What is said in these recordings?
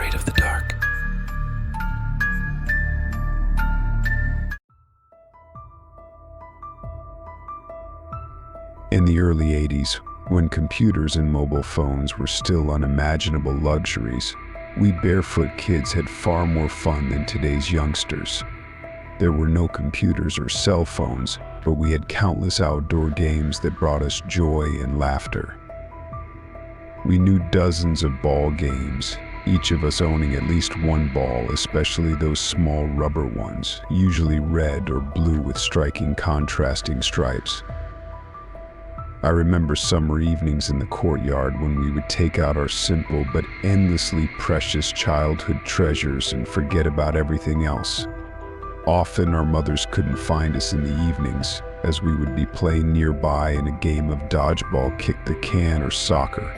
afraid of the dark. In the early 80s, when computers and mobile phones were still unimaginable luxuries, we barefoot kids had far more fun than today's youngsters. There were no computers or cell phones, but we had countless outdoor games that brought us joy and laughter. We knew dozens of ball games, each of us owning at least one ball, especially those small rubber ones, usually red or blue with striking contrasting stripes. I remember summer evenings in the courtyard when we would take out our simple but endlessly precious childhood treasures and forget about everything else. Often our mothers couldn't find us in the evenings, as we would be playing nearby in a game of dodgeball, kick the can, or soccer.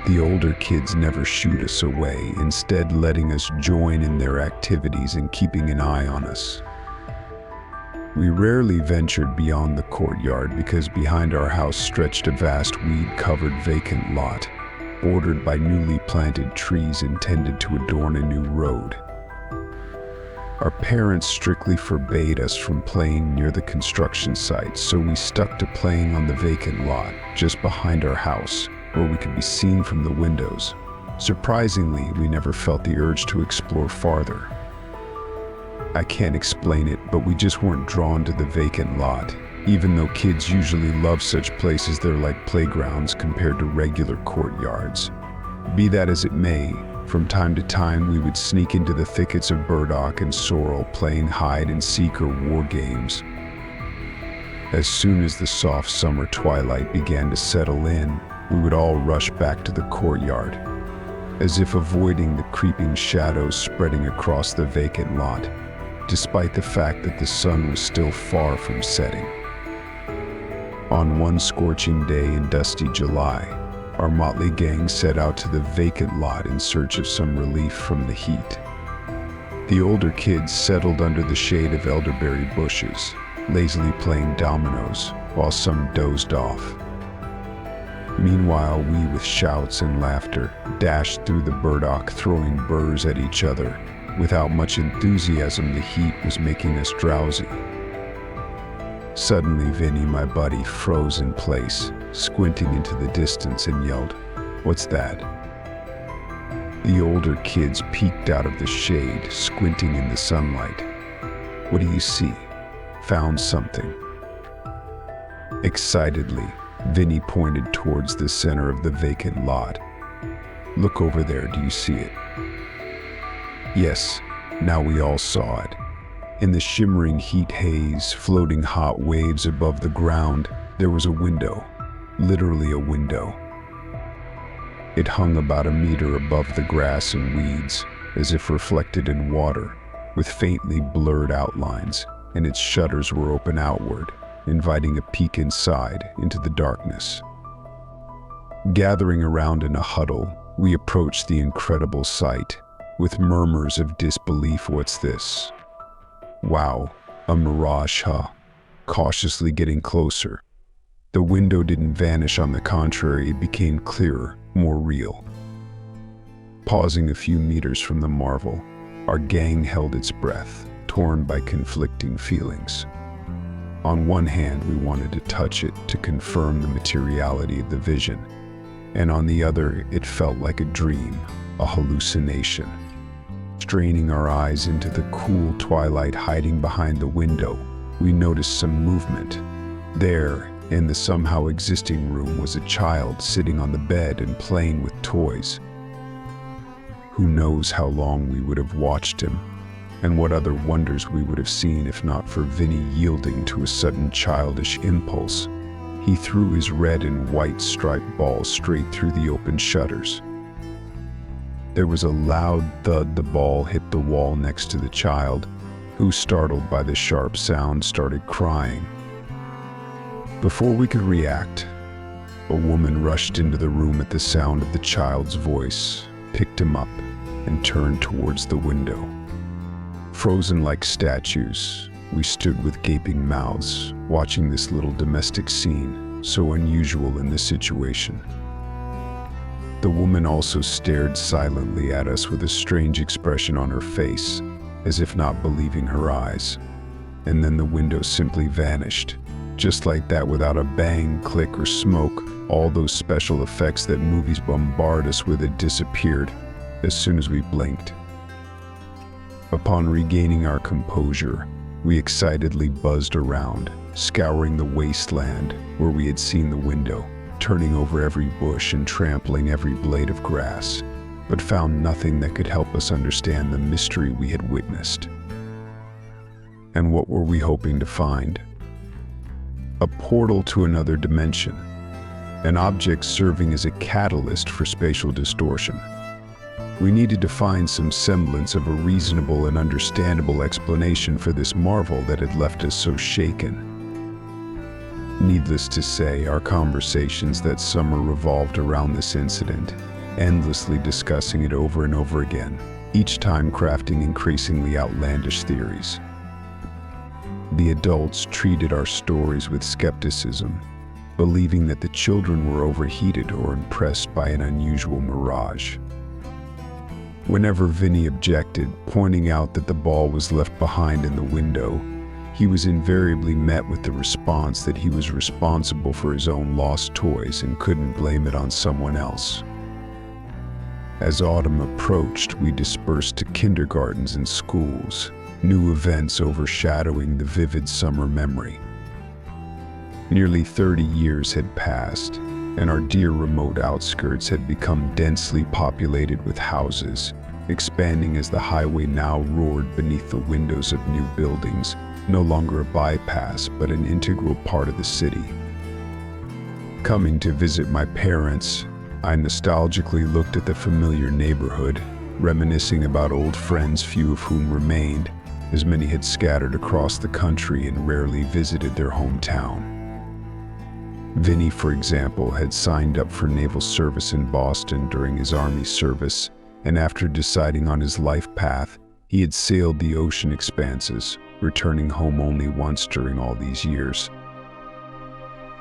The older kids never shooed us away, instead letting us join in their activities and keeping an eye on us. We rarely ventured beyond the courtyard because behind our house stretched a vast weed-covered vacant lot, bordered by newly planted trees intended to adorn a new road. Our parents strictly forbade us from playing near the construction site, so we stuck to playing on the vacant lot just behind our house, where we could be seen from the windows. Surprisingly, we never felt the urge to explore farther. I can't explain it, but we just weren't drawn to the vacant lot. Even though kids usually love such places, they're like playgrounds compared to regular courtyards. Be that as it may, from time to time we would sneak into the thickets of burdock and sorrel, playing hide and seek or war games. As soon as the soft summer twilight began to settle in, we would all rush back to the courtyard, as if avoiding the creeping shadows spreading across the vacant lot, despite the fact that the sun was still far from setting. On one scorching day in dusty July, our motley gang set out to the vacant lot in search of some relief from the heat. The older kids settled under the shade of elderberry bushes, lazily playing dominoes, while some dozed off. Meanwhile, we, with shouts and laughter, dashed through the burdock, throwing burrs at each other. Without much enthusiasm, the heat was making us drowsy. Suddenly, Vinny, my buddy, froze in place, squinting into the distance and yelled, "What's that?" The older kids peeked out of the shade, squinting in the sunlight. "What do you see?" "Found something." Excitedly, Vinny pointed towards the center of the vacant lot. "Look over there, do you see it?" Yes, now we all saw it. In the shimmering heat haze, floating hot waves above the ground, there was a window, literally a window. It hung about a meter above the grass and weeds, as if reflected in water, with faintly blurred outlines, and its shutters were open outward, inviting a peek inside into the darkness. Gathering around in a huddle, we approached the incredible sight, with murmurs of disbelief. "What's this?" "Wow, a mirage, huh?" Cautiously getting closer. The window didn't vanish, on the contrary, it became clearer, more real. Pausing a few meters from the marvel, our gang held its breath, torn by conflicting feelings. On one hand, we wanted to touch it to confirm the materiality of the vision, and on the other, it felt like a dream, a hallucination. Straining our eyes into the cool twilight hiding behind the window, we noticed some movement. There, in the somehow existing room, was a child sitting on the bed and playing with toys. Who knows how long we would have watched him, and what other wonders we would have seen if not for Vinny yielding to a sudden childish impulse. He threw his red and white striped ball straight through the open shutters. There was a loud thud. The ball hit the wall next to the child, who, startled by the sharp sound, started crying. Before we could react, a woman rushed into the room at the sound of the child's voice, picked him up, and turned towards the window. Frozen like statues, we stood with gaping mouths, watching this little domestic scene, so unusual in this situation. the woman also stared silently at us with a strange expression on her face, as if not believing her eyes. And then the window simply vanished. Just like that, without a bang, click, or smoke, all those special effects that movies bombard us with had disappeared as soon as we blinked. Upon regaining our composure, we excitedly buzzed around, scouring the wasteland where we had seen the window, turning over every bush and trampling every blade of grass, but found nothing that could help us understand the mystery we had witnessed. And what were we hoping to find? A portal to another dimension, an object serving as a catalyst for spatial distortion. We needed to find some semblance of a reasonable and understandable explanation for this marvel that had left us so shaken. Needless to say, our conversations that summer revolved around this incident, endlessly discussing it over and over again, each time crafting increasingly outlandish theories. The adults treated our stories with skepticism, believing that the children were overheated or impressed by an unusual mirage. Whenever Vinny objected, pointing out that the ball was left behind in the window, he was invariably met with the response that he was responsible for his own lost toys and couldn't blame it on someone else. As autumn approached, we dispersed to kindergartens and schools, new events overshadowing the vivid summer memory. Nearly 30 years had passed, and our dear remote outskirts had become densely populated with houses, expanding as the highway now roared beneath the windows of new buildings, no longer a bypass but an integral part of the city. Coming to visit my parents, I nostalgically looked at the familiar neighborhood, reminiscing about old friends, few of whom remained, as many had scattered across the country and rarely visited their hometown. Vinny, for example, had signed up for naval service in Boston during his Army service, and after deciding on his life path, he had sailed the ocean expanses, returning home only once during all these years.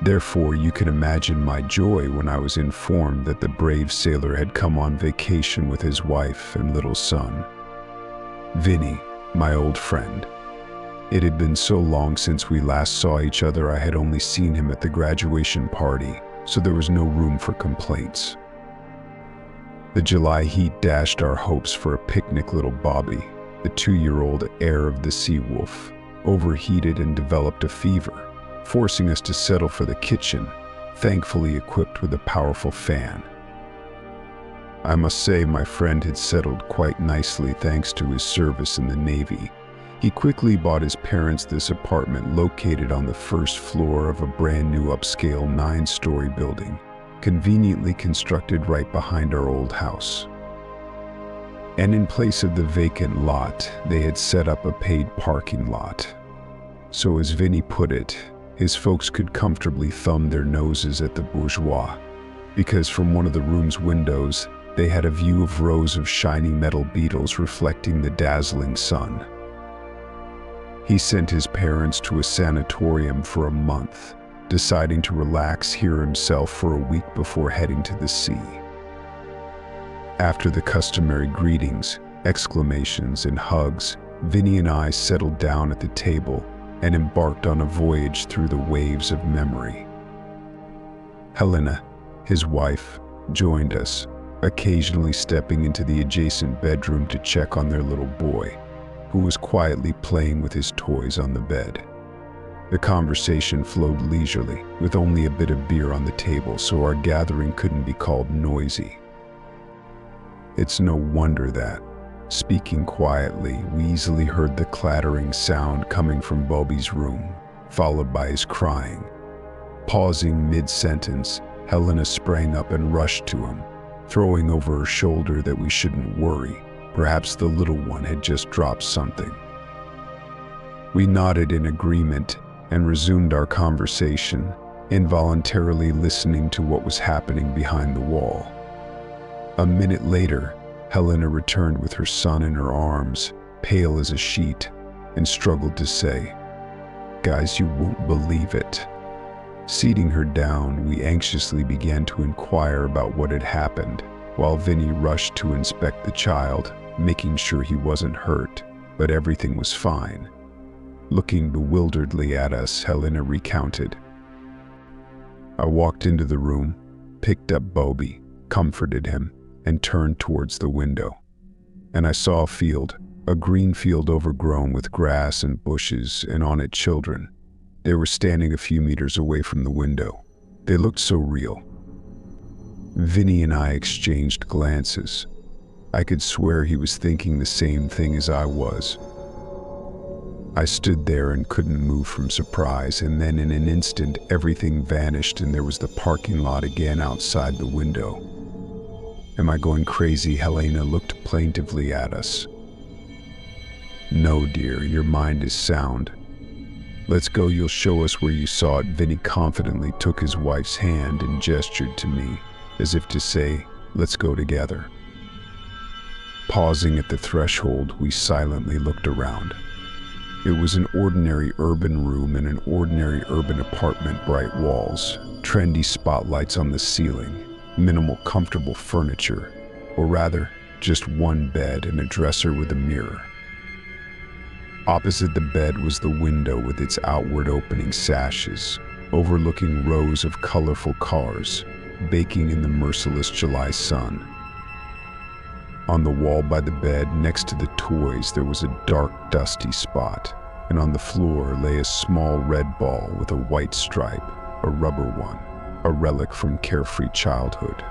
Therefore, you can imagine my joy when I was informed that the brave sailor had come on vacation with his wife and little son. Vinny, my old friend. It had been so long since we last saw each other. I had only seen him at the graduation party, so there was no room for complaints. The July heat dashed our hopes for a picnic. Little Bobby, the 2-year-old heir of the sea wolf, overheated and developed a fever, forcing us to settle for the kitchen, thankfully equipped with a powerful fan. I must say my friend had settled quite nicely thanks to his service in the Navy. He quickly bought his parents this apartment located on the first floor of a brand new upscale 9-story building, conveniently constructed right behind our old house. And in place of the vacant lot, they had set up a paid parking lot. So as Vinny put it, his folks could comfortably thumb their noses at the bourgeois, because from one of the room's windows, they had a view of rows of shiny metal beetles reflecting the dazzling sun. He sent his parents to a sanatorium for a month, deciding to relax here himself for a week before heading to the sea. After the customary greetings, exclamations, and hugs, Vinny and I settled down at the table and embarked on a voyage through the waves of memory. Helena, his wife, joined us, occasionally stepping into the adjacent bedroom to check on their little boy, who was quietly playing with his toys on the bed. The conversation flowed leisurely, with only a bit of beer on the table, so our gathering couldn't be called noisy. It's no wonder that, speaking quietly, we easily heard the clattering sound coming from Bobby's room, followed by his crying. Pausing mid-sentence, Helena sprang up and rushed to him, throwing over her shoulder that we shouldn't worry. Perhaps the little one had just dropped something. We nodded in agreement and resumed our conversation, involuntarily listening to what was happening behind the wall. A minute later, Helena returned with her son in her arms, pale as a sheet, and struggled to say, "Guys, you won't believe it." Seating her down, we anxiously began to inquire about what had happened, while Vinny rushed to inspect the child, making sure he wasn't hurt, but everything was fine. Looking bewilderedly at us, Helena recounted. I walked into the room, picked up Bobby, comforted him, and turned towards the window. And I saw a field, a green field overgrown with grass and bushes, and on it children. They were standing a few meters away from the window. They looked so real. Vinny and I exchanged glances. I could swear he was thinking the same thing as I was. I stood there and couldn't move from surprise, and then in an instant everything vanished and there was the parking lot again outside the window. Am I going crazy? Helena looked plaintively at us. No, dear, your mind is sound. Let's go, you'll show us where you saw it. Vinny confidently took his wife's hand and gestured to me, as if to say, let's go together. Pausing at the threshold, we silently looked around. It was an ordinary urban room in an ordinary urban apartment. Bright walls, trendy spotlights on the ceiling, minimal comfortable furniture, or rather, just one bed and a dresser with a mirror. Opposite the bed was the window with its outward opening sashes, overlooking rows of colorful cars, baking in the merciless July sun. On the wall by the bed, next to the toys, there was a dark, dusty spot, and on the floor lay a small red ball with a white stripe, a rubber one, a relic from carefree childhood.